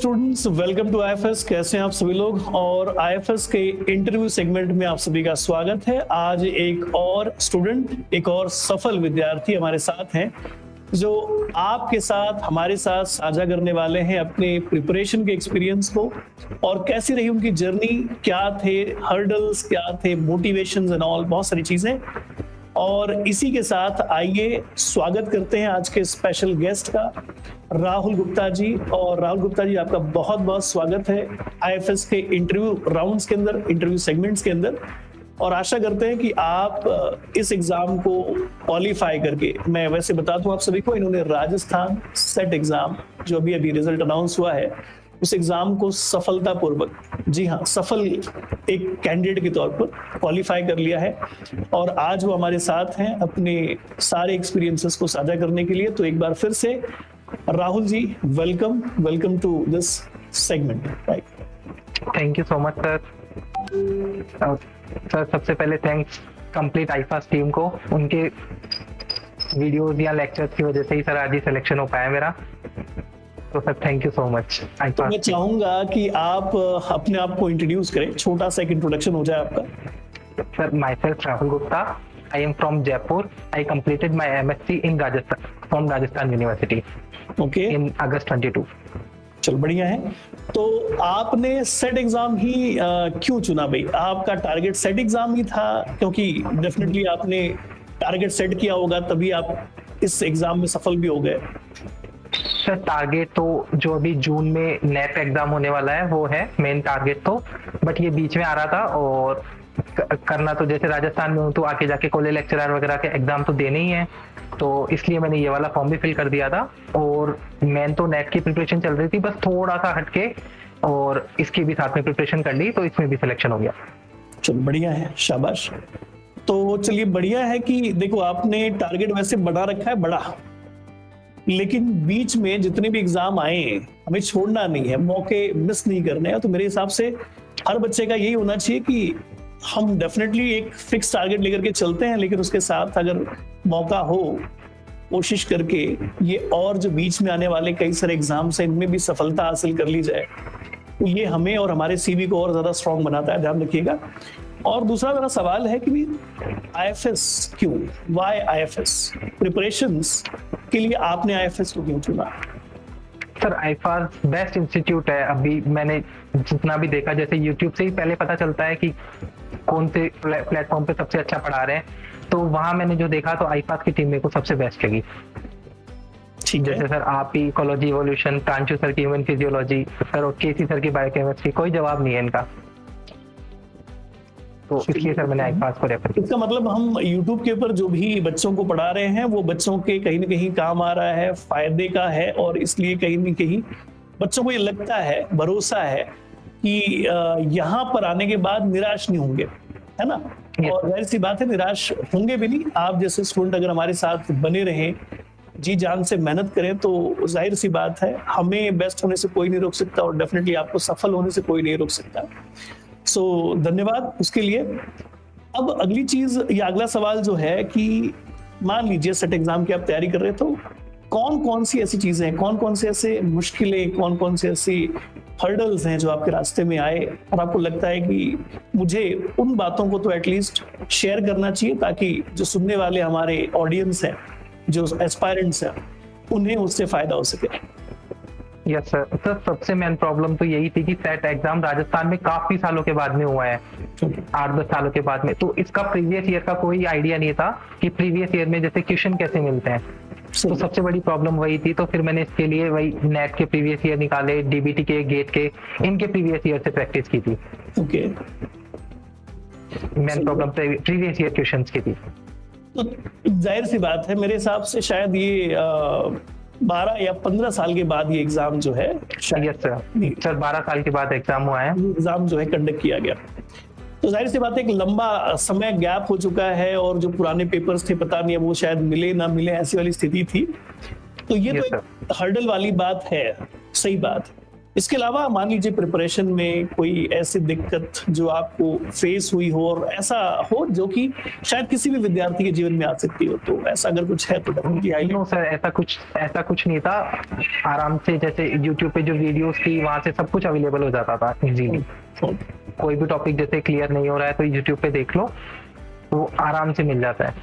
Students, welcome to IFS. कैसे हैं आप सभी लोग? और आईएफएस के इंटरव्यू सेगमेंट में आप सभी का स्वागत है। आज एक और स्टूडेंट, एक और सफल विद्यार्थी हमारे साथ हैं जो आपके साथ, हमारे साथ साझा करने वाले हैं अपने प्रिपरेशन के एक्सपीरियंस को और कैसी रही उनकी जर्नी, क्या थे हर्डल्स, क्या थे मोटिवेशंस एंड ऑल, बहुत सारी चीजें। और इसी के साथ आइए स्वागत करते हैं आज के स्पेशल गेस्ट का, राहुल गुप्ता जी। और राहुल गुप्ता जी, आपका बहुत बहुत स्वागत है आईएफएस के इंटरव्यू राउंड्स के अंदर, इंटरव्यू सेगमेंट्स के अंदर। और आशा करते हैं कि आप इस एग्जाम को क्वालिफाई करके, मैं वैसे बता दूं आप सभी को, इन्होंने राजस्थान सेट एग्जाम जो अभी अभी रिजल्ट अनाउंस हुआ है, उस एग्जाम को सफलतापूर्वक, जी हाँ, सफल एक कैंडिडेट के तौर पर क्वालिफाई कर लिया है। और आज वो हमारे साथ हैं अपने सारे एक्सपीरियंसेस को साझा करने के लिए। तो एक बार फिर से Rahul ji, welcome to this segment. Thank you so much sir. Sir सबसे पहले थैंक्स कंप्लीट आईफास टीम को, उनके वीडियोस या लेक्चर्स की वजह से ही सर आज ही सिलेक्शन हो पाया मेरा। तो sir thank you so much. तो मैं चाहूंगा कि आप अपने आप को इंट्रोड्यूस करें, छोटा सा एक इंट्रोडक्शन हो जाए आपका। Sir myself Rahul Gupta, I am from Jaipur. I completed my MSc in Rajasthan from Rajasthan university in August 22। चलो बढ़िया है। तो आपने सेट एग्जाम ही क्यों चुना भाई? आपका टारगेट सेट एग्जाम ही था? क्योंकि डेफिनेटली आपने टारगेट सेट किया होगा, तभी आप इस एग्जाम में सफल भी हो गए। सर टारगेट तो जो अभी जून में नेट एग्जाम होने वाला है वो है मेन टारगेट तो, बट ये बीच में आ रहा था। और करना तो जैसे राजस्थान में हूँ तो आके जाके कॉलेज लेक्चरर वगैरह के एग्जाम तो देने ही है, तो इसलिए मैंने ये वाला फॉर्म भी फिल कर दिया था। और मेन तो नेट की प्रिपरेशन चल रही थी, बस थोड़ा सा हटके, और इसकी भी साथ में प्रिपरेशन कर ली, तो इसमें भी सिलेक्शन हो गया। चलो बढ़िया है, शाबाश। तो चलिए बढ़िया है कि देखो आपने टारगेट वैसे बढ़ा रखा है, बड़ा, लेकिन बीच में जितने भी एग्जाम आए हमें छोड़ना नहीं है, मौके मिस नहीं करने हैं। तो मेरे हिसाब से हर बच्चे का यही होना चाहिए कि हम डेफिनेटली एक फिक्स टारगेट लेकर के चलते हैं, लेकिन उसके साथ अगर मौका हो, कोशिश करके ये और जो बीच में आने वाले कई सारे एग्जाम्स हैं इनमें भी सफलता हासिल कर ली जाए, तो ये हमें और हमारे सीवी को और ज्यादा स्ट्रॉन्ग बनाता है, ध्यान रखिएगा। और दूसरा मेरा सवाल है कि आईएफएस क्यों, व्हाई आईएफएस? प्रिपरेशंस के लिए आपने आईएफएस को क्यों चुना? सर आईफास बेस्ट इंस्टीट्यूट है। अभी मैंने जितना भी देखा, जैसे यूट्यूब से ही पहले पता चलता है कि कौन से प्लेटफॉर्म पे सबसे अच्छा पढ़ा रहे हैं, तो वहां मैंने जो देखा तो आईफास की टीम मेरे को सबसे बेस्ट लगी। ठीक है। जैसे सर आप ही इकोलॉजी इवोल्यूशन, प्रांशु सर की ह्यूमन फिजियोलॉजी, सर और केसी सर की बायोकेमिस्ट्री, कोई जवाब नहीं है इनका, तो इसलिए सर मैंने आईफास को रेफर किया। इसका मतलब हम YouTube के ऊपर जो भी बच्चों को पढ़ा रहे हैं वो बच्चों के कहीं ना कहीं काम आ रहा है, फायदे का है, और इसलिए कहीं ना कहीं बच्चों को ये लगता है, भरोसा है कि यहाँ पर आने के बाद निराश नहीं होंगे, है ना? और जाहिर सी बात है, निराश होंगे भी नहीं। आप जैसे स्टूडेंट अगर हमारे साथ बने रहें, जी जान से मेहनत करें, तो जाहिर सी बात है हमें बेस्ट होने से कोई नहीं रोक सकता, और डेफिनेटली आपको सफल होने से कोई नहीं रोक सकता। सो धन्यवाद उसके लिए। अब अगली चीज या अगला सवाल जो है कि मान लीजिए सेट एग्जाम की आप तैयारी कर रहे हैं, तो कौन कौन सी ऐसी चीजें हैं, कौन कौन से ऐसे मुश्किलें, कौन कौन से ऐसी हर्डल्स हैं जो आपके रास्ते में आए और आपको लगता है कि मुझे उन बातों को तो एटलीस्ट शेयर करना चाहिए, ताकि जो सुनने वाले हमारे ऑडियंस हैं, जो एस्पायरेंट्स हैं, उन्हें उससे फायदा हो सके। Yes sir. सर सबसे मेन प्रॉब्लम तो यही थी कि सेट एग्जाम राजस्थान में काफी सालों के बाद में हुआ है, 8-10 सालों के बाद में, तो इसका प्रीवियस ईयर का कोई आइडिया नहीं था कि प्रीवियस ईयर में जैसे क्वेश्चन कैसे मिलते हैं। तो सबसे बड़ी प्रॉब्लम वही थी। तो फिर मैंने इसके लिए वही नेट के प्रीवियस ईयर निकाले, डीबीटी के, गेट के, इनके प्रीवियस ईयर से प्रैक्टिस की थी। Okay. Main problem previous year questions की थी। तो जाहिर सी बात है, मेरे हिसाब से शायद ये 12 या 15 साल के बाद ये एग्जाम जो है, यस सर 12 साल के बाद एग्जाम हुआ है, एग्जाम जो है कंडक्ट किया गया। तो जाहिर सी बात है, एक लंबा समय गैप हो चुका है, और जो पुराने पेपर्स थे पता नहीं वो शायद मिले ना मिले, ऐसी वाली स्थिति थी। तो ये तो एक हर्डल वाली बात है, सही बात। इसके अलावा मान लीजिए प्रिपरेशन में कोई ऐसी दिक्कत जो आपको फेस हुई हो और ऐसा हो जो कि शायद किसी भी विद्यार्थी के जीवन में आ सकती हो, तो ऐसा अगर कुछ है तो डेफिनेटली नो सर, ऐसा कुछ नहीं था। आराम से जैसे यूट्यूब पे जो वीडियोस थी वहां से सब कुछ अवेलेबल हो जाता था इजीली। कोई भी टॉपिक जैसे क्लियर नहीं हो रहा है तो यूट्यूब पे देख लो, वो आराम से मिल जाता है।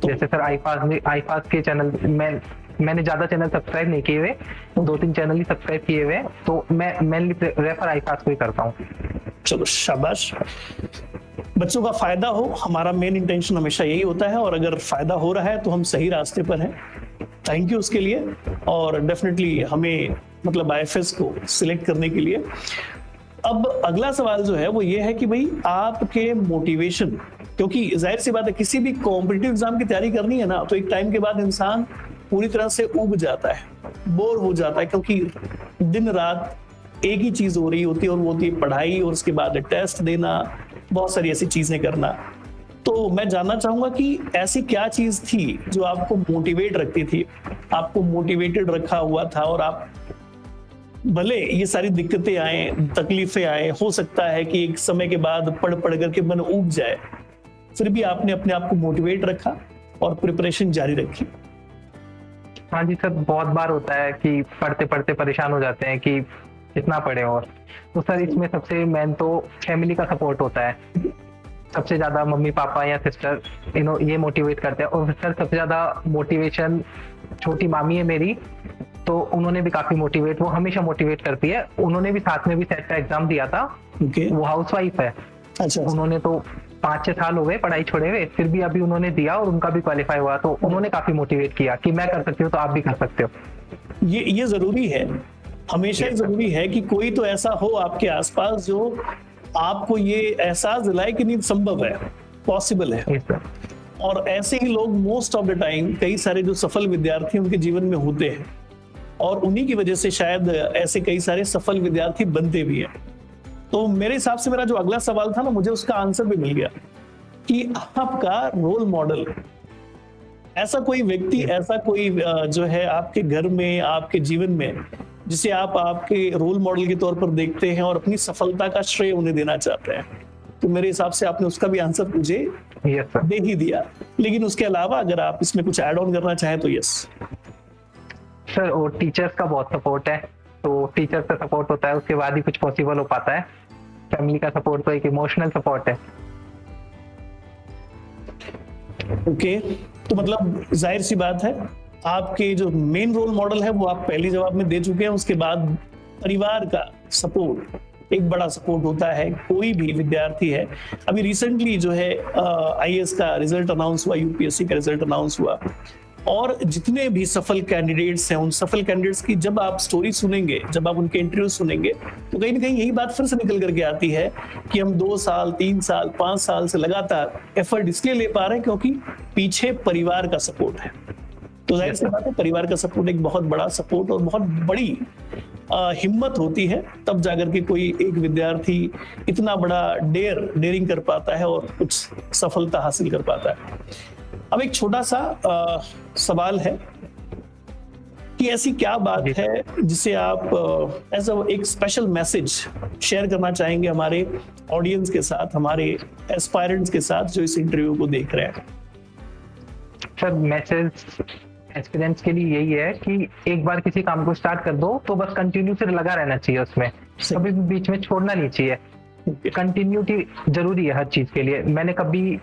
जैसे सर आईपास के चैनल मैंने ज्यादा चैनल सब्सक्राइब नहीं किए हुए, 2-3 चैनल ही सब्सक्राइब किए हुए, तो मैं मेनली रेफर आईपास को ही करता हूँ। चलो शाबाश, बच्चों का फायदा हो, हमारा मेन इंटेंशन हमेशा यही होता है, और अगर फायदा हो रहा है तो हम सही रास्ते पर हैं। थैंक यू उसके लिए, और डेफिनेटली हमें मतलब आईएफएस को सिलेक्ट करने के लिए। अब अगला सवाल जो है वो ये है कि भाई आपके मोटिवेशन, क्योंकि जाहिर सी बात है किसी भी कॉम्पिटिटिव एग्जाम की तैयारी करनी है ना, तो एक टाइम के बाद इंसान पूरी तरह से उब जाता है, बोर हो जाता है, क्योंकि दिन रात एक ही चीज हो रही होती है, और वो होती है पढ़ाई, और उसके बाद टेस्ट देना, बहुत सारी ऐसी चीजें करना। तो मैं जानना चाहूंगा कि ऐसी क्या चीज थी जो आपको मोटिवेट रखती थी, आपको मोटिवेटेड रखा हुआ था, और आप भले ये सारी दिक्कतें आए, तकलीफें आए, हो सकता है कि एक समय के बाद पढ़ पढ़ करके मन उब जाए, फिर भी आपने अपने आप को मोटिवेट रखा और प्रिपरेशन जारी रखी। हाँ जी सर, बहुत बार होता है कि पढ़ते पढ़ते परेशान हो जाते हैं कि कितना पढ़े, और तो सर इसमें सबसे मेन तो फैमिली का सपोर्ट होता है। सबसे ज्यादा मम्मी पापा या सिस्टर ये मोटिवेट करते हैं, और सर सबसे ज्यादा मोटिवेशन छोटी मामी है मेरी, तो उन्होंने भी काफी वो हमेशा मोटिवेट करती है। उन्होंने भी साथ में भी सेट का एग्जाम दिया था। वो हाउसवाइफ है। अच्छा। उन्होंने तो 5-6 साल हो गए पढ़ाई छोड़े हुए, फिर भी अभी उन्होंने दिया और उनका भी क्वालिफाई हुआ, तो उन्होंने काफी मोटिवेट किया कि मैं कर सकती हूँ तो आप भी कर सकते हो। ये जरूरी है, हमेशा ही जरूरी है कि कोई तो ऐसा हो आपके आसपास जो आपको ये एहसास दिलाए कि नहीं, संभव है, पॉसिबल है। और ऐसे ही लोग मोस्ट ऑफ द टाइम, कई सारे जो सफल विद्यार्थी उनके जीवन में होते हैं, और उन्हीं की वजह से शायद ऐसे कई सारे सफल विद्यार्थी बनते भी हैं। तो मेरे हिसाब से मेरा जो अगला सवाल था ना, मुझे उसका आंसर भी मिल गया कि आपका रोल मॉडल, ऐसा कोई व्यक्ति, ऐसा कोई जो है आपके घर में, आपके जीवन में, जिसे आप आपके रोल मॉडल के तौर पर देखते हैं और अपनी सफलता का श्रेय उन्हें देना चाहते हैं। तो मेरे हिसाब से आपने उसका भी आंसर मुझे दे ही दिया, लेकिन उसके अलावा अगर आप इसमें कुछ ऐड ऑन करना चाहें तो यस सर। और टीचर्स का बहुत सपोर्ट है, तो टीचर्स का सपोर्ट होता है, उसके बाद ही कुछ पॉसिबल हो पाता है। फैमिली का सपोर्ट तो एक इमोशनल सपोर्ट है। ओके, तो मतलब जाहिर सी बात है आपके जो मेन रोल मॉडल है वो आप पहली जवाब में दे चुके हैं। उसके बाद परिवार का सपोर्ट एक बड़ा सपोर्ट होता है। कोई भी विद्यार्थी है, अभी रिसेंटली जो है आईएएस का रिजल्ट अनाउंस हुआ, यूपीएससी का रिजल्ट अनाउंस हुआ, और जितने भी सफल कैंडिडेट्स हैं, उन सफल कैंडिडेट्स की जब आप स्टोरी सुनेंगे, जब आप उनके इंटरव्यू सुनेंगे, तो कहीं ना कहीं यही बात फिर से निकल करके आती है कि हम 2 साल, 3 साल, 5 साल से लगातार एफर्ट इसलिए ले पा रहे हैं क्योंकि पीछे परिवार का सपोर्ट है। तो जाहिर सी बात है परिवार का सपोर्ट एक बहुत बड़ा सपोर्ट और बहुत बड़ी हिम्मत होती है, तब जाकर के कोई एक विद्यार्थी इतना बड़ा डेयरिंग कर पाता है और कुछ सफलता हासिल कर पाता है। अब एक छोटा सा सवाल है कि ऐसी क्या बात है जिसे आप एज एक स्पेशल मैसेज शेयर करना चाहेंगे हमारे ऑडियंस के साथ, हमारे एस्पायरेंट्स के साथ जो इस इंटरव्यू को देख रहे हैं? सर मैसेज एक्सपीरियंस के लिए यही है कि एक बार किसी काम को स्टार्ट कर दो तो बस कंटिन्यू से लगा रहना चाहिए, उसमें कभी भी बीच में छोड़ना नहीं चाहिए। कंटिन्यूटी जरूरी है हर चीज के लिए। मैंने कभी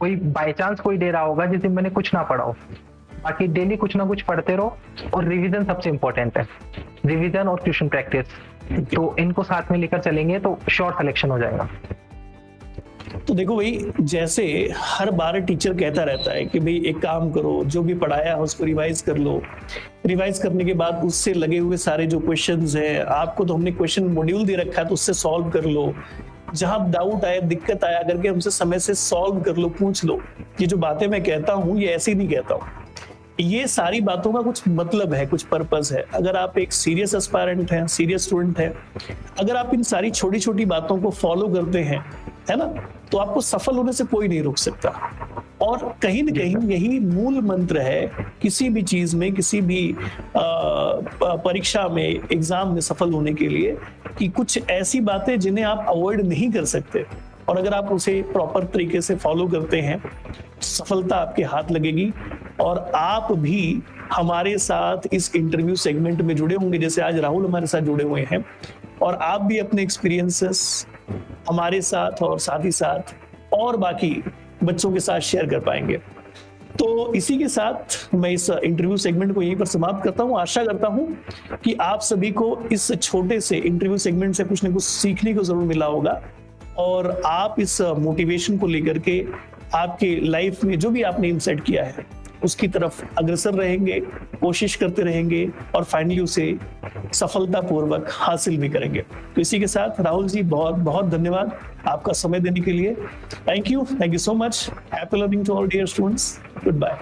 कोई बाय चांस कोई डे रहा होगा जिस दिन मैंने कुछ ना पढ़ा हो, बाकी डेली कुछ ना कुछ पढ़ते रहो, और रिवीजन सबसे इंपॉर्टेंट है। रिवीजन और ट्यूशन प्रैक्टिस, तो इनको साथ में लेकर चलेंगे तो श्योर सिलेक्शन हो जाएगा। तो देखो भाई, जैसे हर बार टीचर कहता रहता है कि भाई एक काम करो, जो भी पढ़ाया है उसको रिवाइज कर लो। रिवाइज करने के बाद उससे लगे हुए सारे जो क्वेश्चंस हैं, आपको तो हमने क्वेश्चन मॉड्यूल दे रखा है तो उससे सॉल्व कर लो। जहां डाउट आए, दिक्कत आया करके हमसे समय से सॉल्व कर लो, पूछ लो। ये जो बातें मैं कहता हूँ ये ऐसे ही नहीं कहता हूँ, ये सारी बातों का कुछ मतलब है, कुछ पर्पस है। अगर आप एक सीरियस एस्पायरेंट हैं, सीरियस स्टूडेंट हैं, अगर आप इन सारी छोटी छोटी बातों को फॉलो करते हैं, है ना, तो आपको सफल होने से कोई नहीं रोक सकता। और कहीं ना कहीं यही मूल मंत्र है किसी भी चीज में, किसी भी परीक्षा में, एग्जाम में सफल होने के लिए कि कुछ ऐसी बातें जिन्हें आप अवॉइड नहीं कर सकते, और अगर आप उसे प्रॉपर तरीके से फॉलो करते हैं सफलता आपके हाथ लगेगी। और आप भी हमारे साथ इस इंटरव्यू सेगमेंट में जुड़े होंगे, जैसे आज राहुल हमारे साथ जुड़े हुए हैं, और आप भी अपने एक्सपीरियंसेस हमारे साथ और साथ ही साथ और बाकी बच्चों के साथ शेयर कर पाएंगे। तो इसी के साथ मैं इस इंटरव्यू सेगमेंट को यहीं पर समाप्त करता हूं। आशा करता हूं कि आप सभी को इस छोटे से इंटरव्यू सेगमेंट से कुछ न कुछ सीखने को जरूर मिला होगा, और आप इस मोटिवेशन को लेकर के आपके लाइफ में जो भी आपने इनसेट किया है उसकी तरफ अग्रसर रहेंगे, कोशिश करते रहेंगे और फाइनली उसे सफलतापूर्वक हासिल भी करेंगे। तो इसी के साथ राहुल जी बहुत बहुत धन्यवाद आपका समय देने के लिए। Thank you so much. Happy learning to all dear students. Good bye.